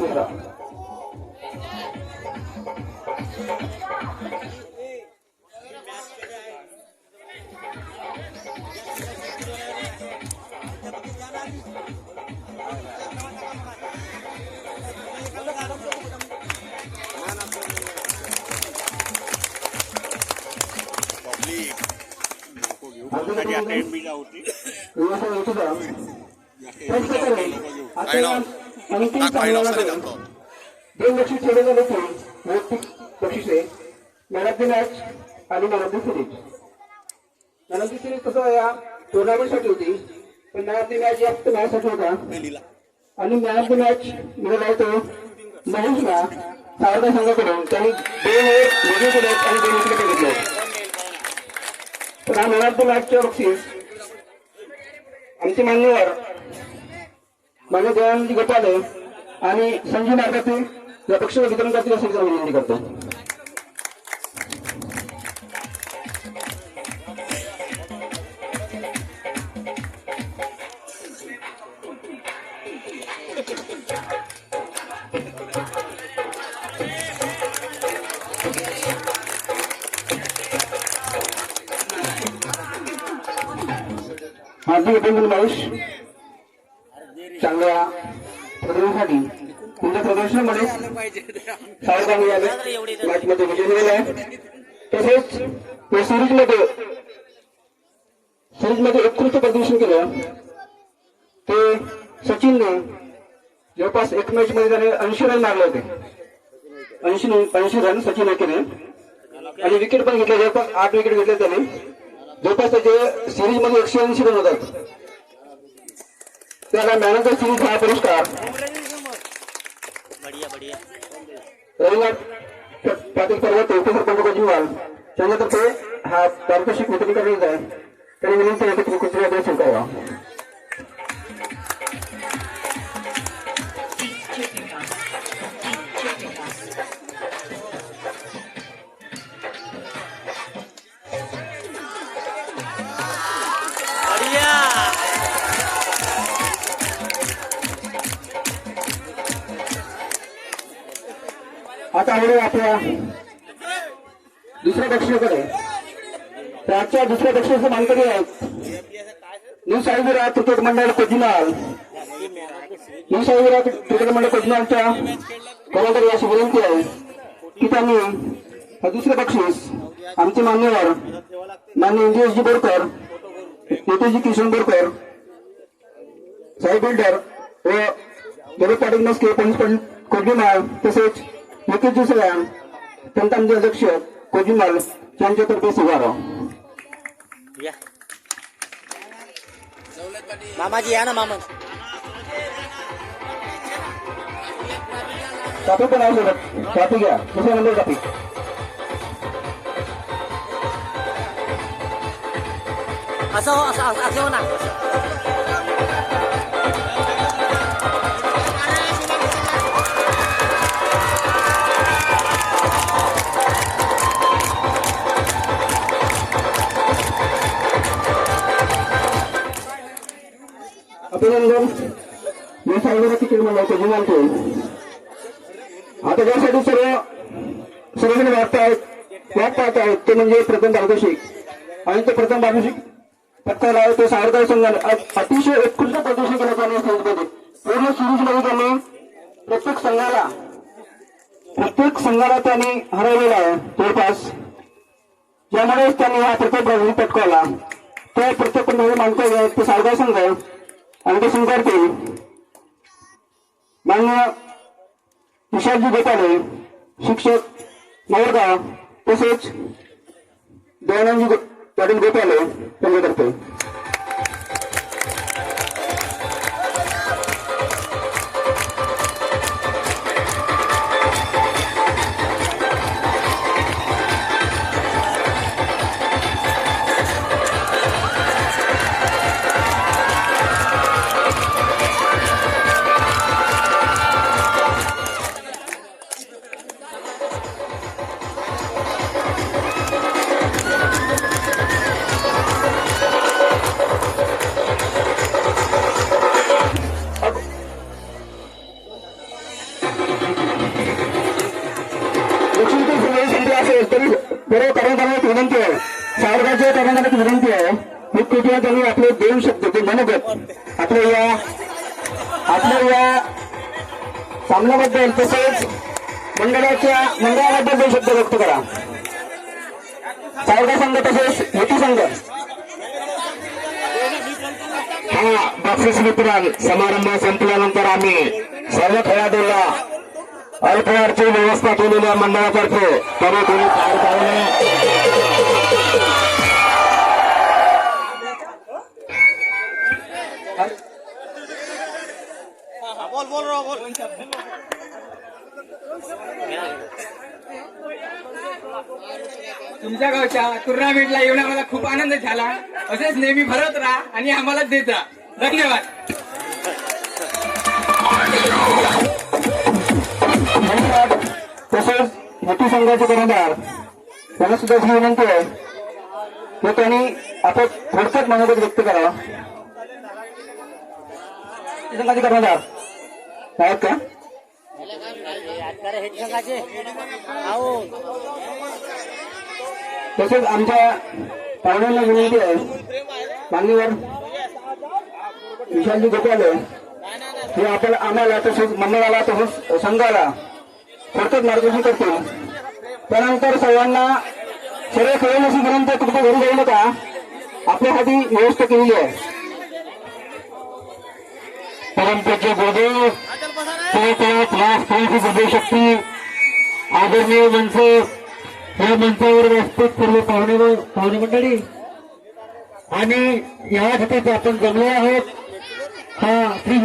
दुसरा. दोन बक्षीस ठेवले झाले की वैयक्तिक बक्षिसे मॅन ऑफ द मॅच आणि man of the series. Man of the series कसं या टुर्नामेंटसाठी होती, पण मॅन ऑफ द मॅच या फक्त मॅचसाठी होता. आणि मॅन ऑफ द मॅच मिळाला तो महेशला सावरकर संघाकडून. त्यांनी 2 वेगळे केले आणि 2 विकेट घेतले. तर हा मॅन ऑफ द मॅचच्या बक्षीस आमचे मान्यवर मान्य दयानंद गोपाले आणि संजय मार्गाचे या पक्षाला वितरण करतील अशी विनंती करतो. हार्दिक अभिनंदन महेश, चांगल्या प्रदर्शनासाठी. तुमच्या प्रदर्शनामध्ये सावरकर मॅच मध्ये विजय मिळाला आहे. तसेच या सिरीजमध्ये उत्कृष्ट प्रदर्शन केलं ते सचिनने. जवळपास एक मॅच मध्ये त्याने 80 रन मारले होते. 80 रन सचिन केले आणि विकेट पण घेतले. जवळपास 8 विकेट घेतले त्याने. जवळपास त्याचे सिरीज मध्ये 180 रन होतात. त्याला मॅन ऑफ द सिरीज हा पुरस्कार रविनाथ पाटील पर्वत सरपंच कोचिंगवाल त्यांच्यातर्फे हा पारितोषिक वितरण करण्यात आहे. त्यांनी विनंती आहे की तुम्ही कुठल्या स्वीकारावा. आता आलेले आपल्या दुसऱ्या बक्षिसाकडे. त्याच्या दुसऱ्या बक्षिसाचे मानकरी आहेत न्यू साईविरा क्रिकेट मंडळ कोजिनाल. न्यू साईविरा क्रिकेट मंडळ कोजिनालच्या कमांडर अशी विनंती आहे की त्यांनी हे दुसरे बक्षीस आमचे मान्यवर मान्य इंद्रियसजी बोरकर, नितेशजी किशन बोरकर, साई बिल्डर व गणेश पाटील मस्के, पोलीस पाटील कोजिनाल, तसेच निकेशजी सलाम तंटांचे अध्यक्ष कोजिनाल यांच्यातर्फे स्वीकारावा. मामाजी या ना मामा. कापी पण आहे सोबत. कापी घ्या. दुसरा नंबर कापी. असं हो असं हो ना. अभिनंदन मी साईविरा क्रिकेट मंडळ कोजिनालचे. आता ज्यासाठी सर्वजण वाट पाहत आहेत ते म्हणजे प्रथम पारितोषिक. आणि ते प्रथम पारितोषिक पत्करला आहे ते सावरकर संघाने अतिशय उत्कृष्ट प्रदर्शन केलं. त्यांनी स्टेजमध्ये पूर्ण सिरीजमध्ये त्यांनी प्रत्येक संघाला त्यांनी हरवलेला आहे जवळपास. ज्यामुळेच त्यांनी हा प्रत्येक प्राइज पटकावला. ते प्रत्येक मानकरी आहेत ते सावरकर संघ आणि ते स्वीकारते मान्य विशालजी गोपाले, शिक्षक नवरगाव, तसेच दयानंदजी पाटील गोपाले त्यांच्यातर्फे. झाला असेल तरी सर्व कर्मचाऱ्यांना विनंती आहे, सावरगावच्या कर्मचाऱ्यांना विनंती आहे, मी कृपया त्यांनी आपले देऊ शकतो ते मनोगत आपल्या या सामन्याबद्दल तसेच मंडळाबद्दल 2 शब्द व्यक्त करा. सावरगाव संघ तसेच हेतू संघ. हा बक्षीस वितरण समारंभ संपल्यानंतर आम्ही सर्व खेळाडूंना अल्पहारची व्यवस्था केलेल्या मंडळातर्फे तरी कोणी पार पावले तुमच्या गावच्या टुर्नामेंटला येऊन आम्हाला खूप आनंद झाला. असेच नेहमी भरत राहा आणि आम्हाला देत जा. धन्यवाद. तसेच हेतू संघाचे कर्णधार त्यांना सुद्धा अशी विनंती आहे की त्यांनी आपण थोडक्यात मनोगत व्यक्त करावा. संघाचे कर्णधार आहेत का? तसेच आमच्या पाहुण्यांना विनंती आहे, मान्यवर विशालजी गोपाले हे आपण आम्हाला तसेच मंडळाला तसेच संघाला थोडक्यात मार्गदर्शन करतील. त्यानंतर सर्वांना सर्व खेळून अशी विनंती तुमच्या घरी जाऊ नका, आपल्यासाठी व्यवस्था केलेली आहे. परंपरेचे गुरुदेव गुरुदेव शक्ती आदरणीय मंच या मंचावर उपस्थित सर्व पाहुणे मंडळी आणि यासाठी आपण जमले आहोत. हा श्री